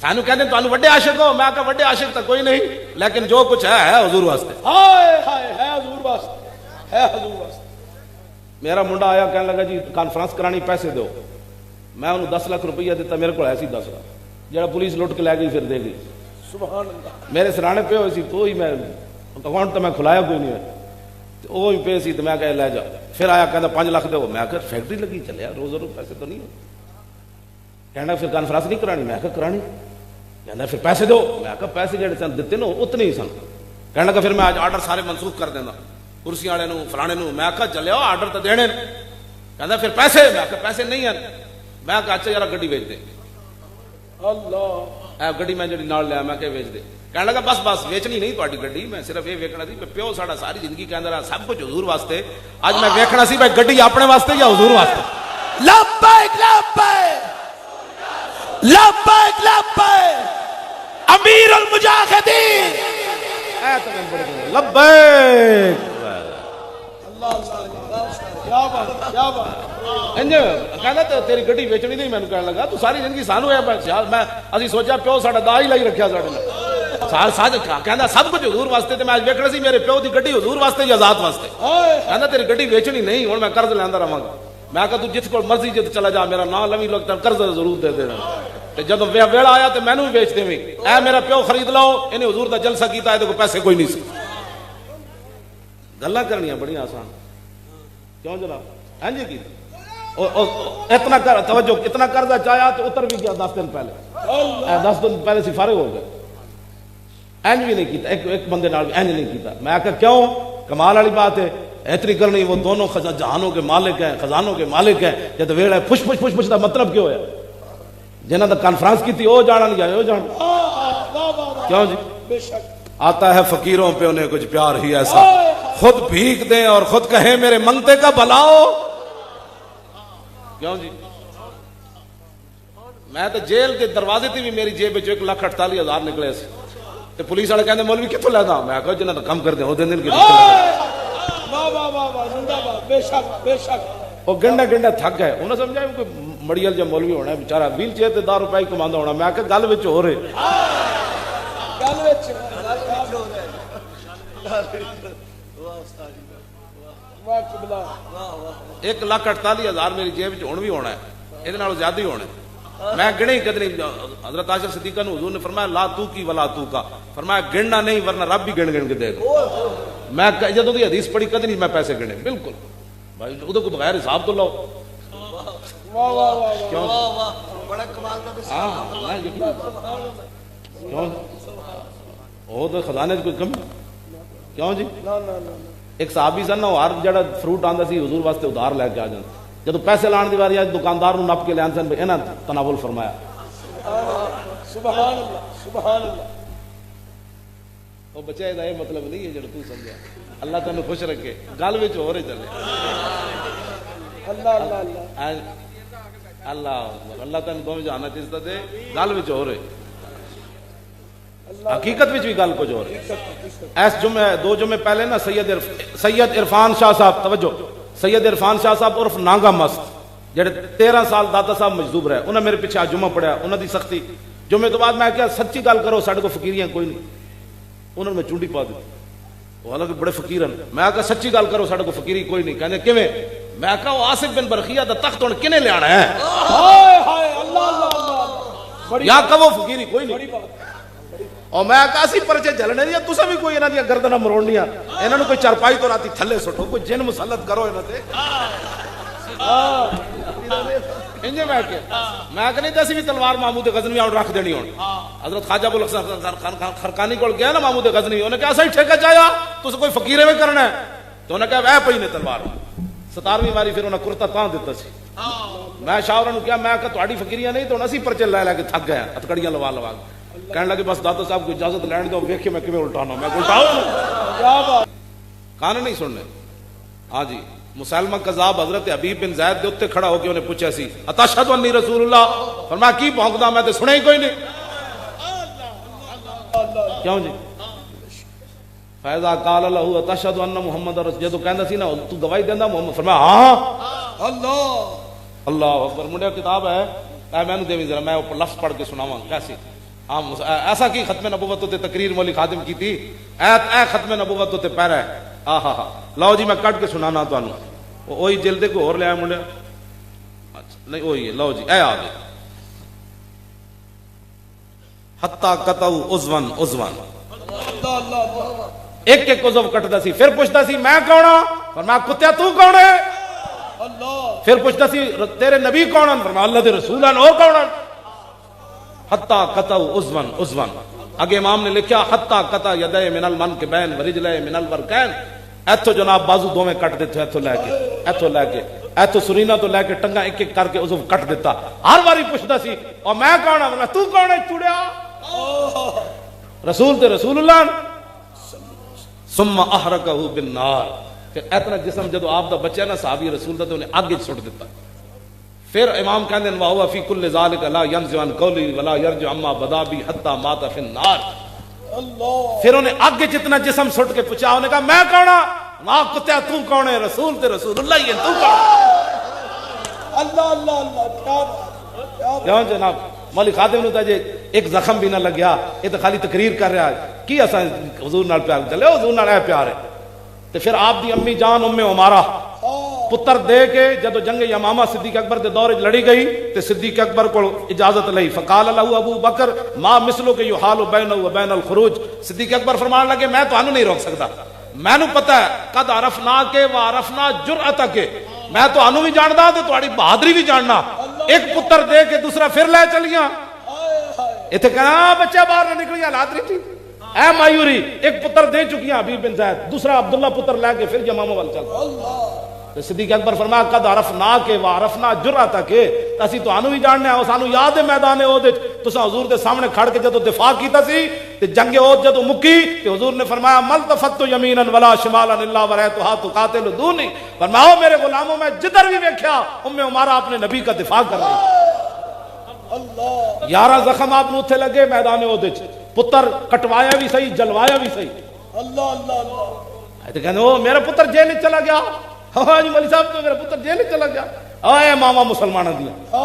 سانو کہتے ہیں تانوں وڈے عاشق ہو، میں کہا وڈے عاشق تو کوئی نہیں، لیکن جو کچھ ہے حضور واسطے۔ ہائے ہائے ہے حضور واسطے، ہے حضور واسطے۔ میرا منڈا آیا کہنے لگا جی کانفرنس کرانی پیسے دو، میں انہوں 10 لاکھ روپیہ دیتا، میرے کو ایسی 10 لاکھ جڑا پولیس لٹ کے لے گئی پھر دے گئی۔ سبحان اللہ۔ میرے سرانے پہ ہوئی سی تو ہی میں اکاؤنٹ تو میں کھلایا کوئی نہیں ہے، تو وہ ہی پہ سی تو میں کہا لے جا۔ پھر آیا کہنا 5 لاکھ دو، میں کہا فیکٹری لگی چلے روز روز پیسے تو نہیں ہو، کہنا پھر کانفرنس نہیں کرانی، میں کہا کرانی، کہنا پھر پیسے دو، میں کہا پیسے جڑے سن دیتے نا اتنے ہی سن، کہنا کہ پھر میں آج آرڈر سارے منسوخ کر دینا کرسی والے نو فلانے نو، میں کہا چلے آرڈر تو دینے، کہنا پھر پیسے، میں کہا پیسے نہیں ہیں، میں کہا اچھا یار گڈی بیچ دے، اللہ گڈی میں جڑی نال لیا میں کہ بیچ دے، کہنے لگا بس بس ویچنی نہیں تہاڈی گڈی، میں صرف یہ ویکھنا سی پیو ساڈا ساری زندگی کے اندر سب کچھ حضور واسطے، اج میں ویکھنا سی بھائی گڈی اپنے واسطے یا حضور واسطے۔ لبیک لبیک لبیک لبیک امیر المجاہدین، لبیک کیا بات کیا بات۔ کہنا تو تیری گڈی ویچنی نہیں، میں کہنے لگا تو ساری زندگی سانو ہے، میں اسی سوچا پیو ساڈا دا ہی لائی رکھیا ساڈے کہنا سب کچھ حضور واسطے، میں اج ویکھنا سی میرے پیو دی گڈی حضور واسطے یا ذات واسطے، کہنا تیری گڈی ویچنی نہیں، ہن میں قرض لیندا رہاں گا، میں کہا تو جس کو مرضی جت چلا جا میرا نام لوی لوگ قرض ضرور دے دینا، تے جب ویلا آیا تو مینوں بھی بیچ دیویں، اے میرا پیو خرید لو، انہیں حضور دا جلسہ کیتا ہے تو کوئی پیسے کوئی نہیں سی۔ گلاں کرنیاں بڑی آسان، کیوں جناب؟ ہاں جی کی اتنا توجہ اتنا قرضہ چاہیا تو اتر بھی گیا 10 دن پہلے، 10 دن پہلے سے فارغ ہو گئے، اینج بھی نہیں کیتا، ایک بندے نال اینج نہیں کیتا، میں کہا کیوں؟ کمال والی بات ہے اتنی کرنی، وہ دونوں جہانوں کے مالک ہیں، خزانوں کے مالک ہیں، جب ویڑ ہے push push push push the مطلب کیوں ہے؟ جنہاں دا کانفرنس کی تھی وہ جانا نہیں جائے وہ جان، کیوں جی؟ بے شک آتا ہے فقیروں پہ انہیں کچھ پیار ہی ایسا، خود بھیک دیں اور خود کہیں میرے منگتے کا بلاؤ، کیوں جی؟ میں تو جیل کے دروازے تھی بھی میری جیب 1,48,000 نکلے سی، تے پولیس والے کہندے مولوی کتوں لینا، میں کہا جنہاں کم کر دیں وہ دن کی واہ واہ واہ واہ زندہ باد، بے شک بے شک۔ وہ گنڈا گنڈا تھک گئے، انہوں نے سمجھا کوئی مڑیل جب مولوی ہونا ہے بیچارہ ویل چیئر تے 10 روپے ہی کماندا ہونا، میں کہا گل وچ ہو رہے گل وچ واہ قبلہ 1,48,000 میری جیب ہن بھی ہونا ہے، یہ زیادہ ہی ہونا ہے، میں گنے ہی کدی نہیں۔ حضرت عائشہ صدیقہ نے حضور نے فرمایا لا تو کی ولا تو کا، فرمایا گننا نہیں ورنہ رب بھی گن گن کے دے گا۔ میں جدوں دی حدیث پڑھی کدی نہیں میں پیسے گنے، بالکل بھائی ادھر کو بغیر حساب تو لو، واہ واہ واہ کیوں بڑا کمال کا کیوں وہ تو خزانے کوئی کمی، کیوں جی؟ نہ نہ نہ ایک صحابی سن نا ہر جڑا فروٹ آندا سی حضور واسطے ادھار لے کے آ جاندے، جدوں پیسے لان دی واری آئی دکاندار نو نپ کے لین سن انہاں تناول فرمایا، سبحان اللہ سبحان اللہ۔ وہ بچے دا یہ مطلب نہیں ہے جڑا تو سمجھا، اللہ تینوں خوش رکھے، گل وچ ہو رہے چلے اللہ اللہ اللہ اللہ اللہ تینوں دو جہاناں تے عزت دے، گل وچ ہو رہے حقیقت وچ بھی گل کچھ ہو رہی۔ ایس جمعے 2 جمعے پہلے نا سید عرفان شاہ صاحب، توجہ، سید عرفان شاہ صاحب عرف نانگا مست جڑے 13 سال داتا صاحب مجذوب رہے، انہوں نے میرے پیچھے جمعہ پڑھیا، انہوں دی سختی جمعے تو بعد میں کہا سچی گل کرو ساڈے کو فقیریاں کوئی نہیں، انہوں نے میں چونڈی پا دی، وہ حالانکہ بڑے فقیر ہیں، میں کہا سچی گل کرو ساڈے کو فقیری کوئی نہیں، کہنے کیویں؟ میں کہا وہ آصف بن برخیہ دا تخت ہن کنے لے آنا ہے، ہائے ہائے اللہ اللہ اللہ، یا کہ وہ فقیری کوئی نہیں، اور میں کہا اسی پرچے جلنے دیا تساں بھی کوئی انہاں دی گردناں مروڑنیاں، انہاں نو کوئی چارپائی تو راتی تھلے سٹو، کوئی جن مسلط کرو انہاں تے، انجے میں کہ نہیں دسی بھی تلوار محمود غزنوی آن رکھ دینی ہون، حضرت خواجہ ابو الحسن خرقانی کول گیا نا محمود غزنوی، انہوں نے کہا صحیح ٹھیکہ چاہیا تساں کوئی فقیرے میں کرنا ہے، تو انہوں نے کہا اے پئی نے تلوار، 17ویں واری پھر انہاں کرتا تاں دیتا سی، میں شاہ نے کیا میں کہ تہاڈی فقیریاں نہیں تو اسی پرچے لے لے کے تھک گیا ہتکڑیاں لوا لوا کے، کہنے لگے بس داتا صاحب کو اجازت لین دو، ویکھے میں کیویں الٹانا، میں الٹاؤ کان نہیں سننے۔ ہاں جی مسلمہ کذاب حضرت حبیب بن زید دے اتنے کھڑا ہو کے انہیں پوچھا سی اتشہد انی رسول اللہ، فرمایا کی بھونکدا میں تے سنے ہی کوئی نہیں، کیوں جی؟ فیضا قال له اتشهد ان محمد رسول، جدو کہندا سی نا تو گواہی دیندا محمد، فرمایا ہاں اللہ اللہ اکبر۔ منڈیا کتاب ہے اے مینوں دیویں ذرا، میں اوپر لفظ پڑھ کے سناواں کیسی، ایسا کی ختم نبوت تے تقریر مولی خادم کی تھی اے ختم نبوت تے پیرا ہے آہا ہا لو جی میں کٹ کے سنانا تانوں وہی جلد کو اور لیا منڈیا اچھا نہیں وہی ہے لو جی اے آگے حتی قطعو عضون عضون ایک ایک عضو کٹدا سی پھر پوچھتا سی میں کون ہاں فرمایا کتیا تو کون ہے پھر پوچھتا سی تیرے نبی کون ہیں فرمایا اللہ دے رسول ہیں اور کون ہیں حتی قطعو عضون عضون آگے امام نے لکھا حتی قطع یدے من المنکبین ورجلے من الورکین ایتھو جناب بازو دو میں کٹ دیتے ایتھو لے کے ایتھو سرینا تو لے کے ٹنگا ایک ایک کر کے عضو کٹ دیتا ہر باری پوچھتا سی اور میں کون ہوں تو کون ہے چوڑیا رسول تے رسول اللہ ثم احرقہ بالنار کہ اتنا جسم جدو آپ دا بچہ نا صحابی رسول دا تو انہیں آگے چھوڑ دیتا پھر امام کہندے ہیں وَهُوَ فِي كُلِّ ذَلِكَ لَا يَنْزِعُ عَنْ قَوْلِهِ وَلَا يَرْجِعُ عَمَّا بَدَا بِهِ حَتَّى مَاتَ فِي النَّارِ پھر انہیں آگے جتنا جسم چھوڑ کے پوچھا انہیں کہا میں کون ہوں ماں کتیا تو کون ہے رسول تے رسول اللہ یہ تو کون اللہ اللہ اللہ کیوں جناب مولی خادم نے تاجے ایک زخم بھی نہ لگیا یہ تو خالی تقریر کر رہا ہے کی اساں حضور نال پیار چلے حضور نال اے پیار ہے تو پھر آپ دی امی جان ام عمارہ پتر دے کے جدو جنگ یمامہ صدیق اکبر دے دور لڑی گئی تے صدیق اکبر کو اجازت لئی فقال له ابو بکر ما مثلو کہ یحال بینہ و بین الخروج صدیق اکبر فرمان لگے میں تو نہیں روک سکتا میں نو پتہ ہے قد عرفنا کے وعرفنا جرأت کے میں تو انو بھی جاندا تے تہاڈی بہادری بھی جاننا ایک پتر دے کے دوسرا پھر لے چلیاں ایتھے کہنا بچہ باہر نہ نکل گیا حالات نہیں تھی اے مایوری ایک پتر دے چکی ہیں حبیب بن زید دوسرا عبداللہ پتر لے کے پھر یمامہ وال چل صدیق اکبر فرمایا قد عرفنا کے وعرفنا جرأت کے اسی تو انو بھی جاننے ہیں سانو یاد ہے میدان احد تساں حضور دے سامنے کھڑ کے جدو دفاع کیتا سی تے جنگ احد جدو مکی تے حضور نے فرمایا ملتفت یمینا ولا شمالا الا ورأیتھا تقاتل دونی فرمایا میرے غلاموں میں جدھر بھی دیکھا ام عمارہ اپنے نبی کا دفاع کر رہی اللہ 11 زخم آپ نو تھے لگے میدان احد پتر کٹوایا بھی صحیح جلوایا بھی صحیح اللہ اللہ اللہ تے کہنے او میرا پتر جیل چلا گیا ہاں جی مولی صاحب تو میرا پتر جیل چلا گیا اے ماما مسلمانہ دیا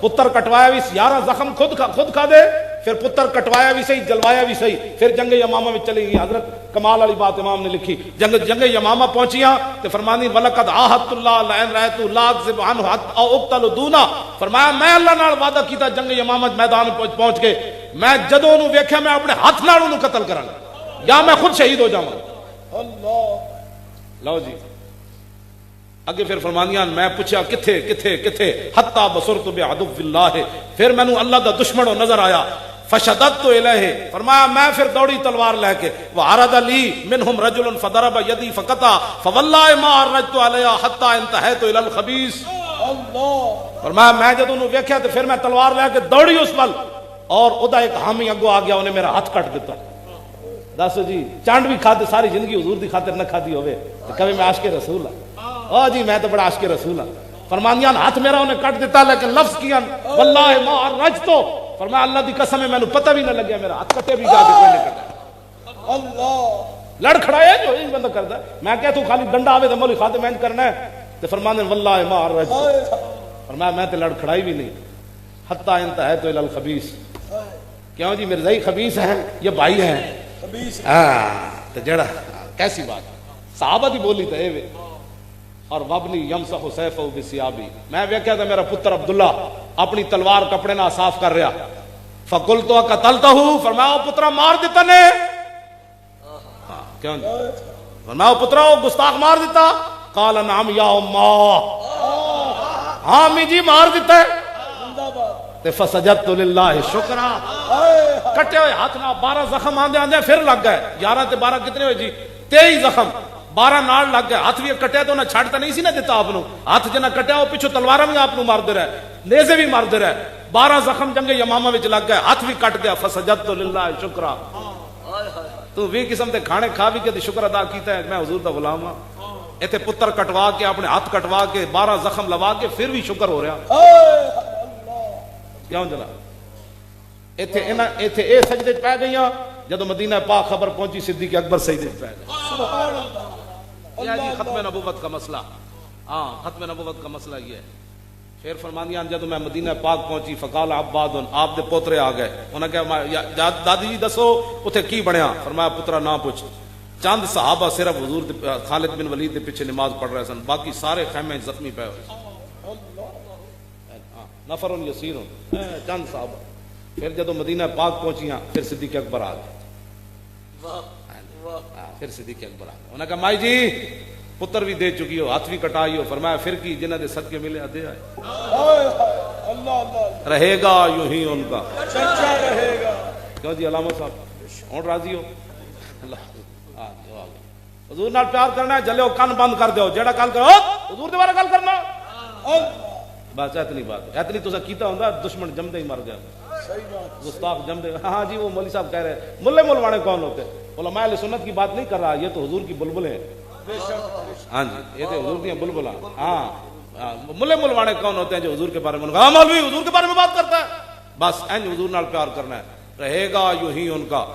پتر کٹوایا بھی 11 زخم خود کھا دے پھر پتر کٹوایا بھی صحیح جلوایا بھی صحیح پھر جنگ یمامہ میں چلی گئی حضرت کمال والی بات امام نے لکھی جنگ یمامہ پہنچیاں تو فرمانی وَلَقَدْ عَاهَدْتُ اللَّهَ لَئِن رَأَيْتُ لَا أَكْذِبُ عَنْهُ أَوْ أُقْتَلُ دُونَهُ فرمایا میں اللہ نال وعدہ کیتا جنگ یمامہ میدان پہنچ کے میں جدوں نو ویکھیا میں اپنے ہاتھ نال اونوں قتل کراں یا میں خود شہید ہو جاواں اللہ لو جی اگے پھر فرمانیاں میں پوچھا کتھے کتھے کتھے حتی بصرت بعدو اللہ پھر میں نو اللہ دا دشمن نظر آیا فشددت الیہ فرمایا میں پھر دوڑی تلوار لے کے وعرض لی منہم رجل فضرب یدی فقطع فواللہ ما عرجت علیہ حتی انتہیت الی الخبیث فرمایا میں جدوں نو ویکھیا تے پھر میں تلوار لے کے دوڑی اس ول اور ادا ایک حامی اگو آ گیا انہیں میرا ہاتھ کٹ دیتا دسو جی چانڈ بھی کھاتے ساری زندگی حضور دی خاطر نہ کھادی ہوئے تو کبھی میں عاشق رسول ہوں او جی میں تو بڑا عاشق رسول ہوں فرمانیاں ہاتھ میرا انہیں کٹ دیتا لیکن لفظ کیا واللہ ما عرجتو فرمایا اللہ دی قسم ہے میں نے پتہ بھی نہ لگیا میرا ہاتھ کٹے بھی جا کے کوئی نہیں کٹا اللہ لڑ کھڑایا جو یہ بندہ کرتا ہے میں کہتا ہوں خالی ڈنڈا آوے تو مولی خاتم اینڈ کرنا ہے تو فرمانے واللہ ما عرجتو فرمایا میں تو لڑ کھڑائی بھی نہیں حتی انتہیت الی الخبیث کیوں جی مرزائی خبیث ہیں یہ بھائی ہیں تو جڑا کیسی بات صحابہ دی بولی تو اے اور وابنی یمسح سیفہ بسیابی میں ویکھیا تھا میرا پتر عبداللہ اپنی تلوار کپڑے نہ صاف کر رہا فقلتو قتلتہ فرمایا پترا مار دیتا نے کیوں جی فرمایا پترا گستاخ مار دیتا قال نعم یا اماں ہاں امی جی مار دیتا ہے فسجدت للہ شکرا کٹے ہوئے ہاتھ نہ 12 زخم آندے آندے پھر لگ گئے 11 تے 12 کتنے ہوئے جی 23 زخم 12 نال لگ گئے ہاتھ بھی کٹے تو نہ چھڑتا نہیں سی نہ دیتا آپ نو ہاتھ جنا کٹیا وہ پیچھے تلواراں بھی آپ نو مار دے رہے نیزے بھی مار دے رہے 12 زخم جنگ یمامہ وچ لگ گئے ہاتھ بھی کٹ گیا فسجدت للہ شکرا تو بھی قسم دے کھانے کھا بھی کے شکر ادا کیتا ہے میں حضور دا غلام ہاں ایتھے پتر کٹوا کے اپنے ہاتھ کٹوا کے 12 زخم لوا کے پھر بھی شکر ہو رہا کیوں جناب ایتھے اے سجدے پہ گئیاں جدو مدینہ پاک خبر پہنچی صدیق اکبر سجدے پہ گئے یہ جی ختم نبوت کا مسئلہ ہاں ختم نبوت کا مسئلہ یہ ہے پھر فرماندیاں جب میں مدینہ پاک پہنچی فقال عباد آپ دے پوترے آ گئے انہاں کہا دادی جی دسو اتنے کی بنیا فرمایا پترا نہ پوچھ چند صحابہ صرف حضور خالد بن ولید دے پیچھے نماز پڑھ رہے سن باقی سارے خیمے زخمی پے ہوئے نفر یسیر چند صحابہ پھر جدو مدینہ پاک پہنچیاں پھر صدیق اکبر آ گئے پھر صدیق اکبر آ گئے انہوں نے کہا مائی جی پتر بھی دے چکی ہو ہاتھ بھی کٹائی ہو فرمایا پھر کی جنہ دے صدقے ملے دے آئے اللہ اللہ رہے گا یوں ہی ان کا سچا رہے گا. کیوں جی علامہ صاحب اور راضی ہو اللہ حضور نال پیار کرنا ہے جلے کن بند کر دیو جیڑا گل کرو حضور دے بارے گل کرنا بس اتنی بات اتنی تو کیتا ہوندا دشمن جمدے ہی مر گیا صحیح بات گستاخ جمدے ہاں جی وہ مولوی صاحب کہہ رہے ملے ملوانے کون ہوتے علماء اہل سنت کی بات نہیں کر رہا یہ تو حضور کی بلبلیں ہیں بے شک ہاں جی یہ تو حضور کی بلبلا ہاں ملے ملوانے کون ہوتے ہیں جو حضور کے بارے میں ہاں مولوی حضور کے بارے میں بات کرتا ہے بس این حضور نال پیار کرنا ہے رہے گا یوں ہی ان کا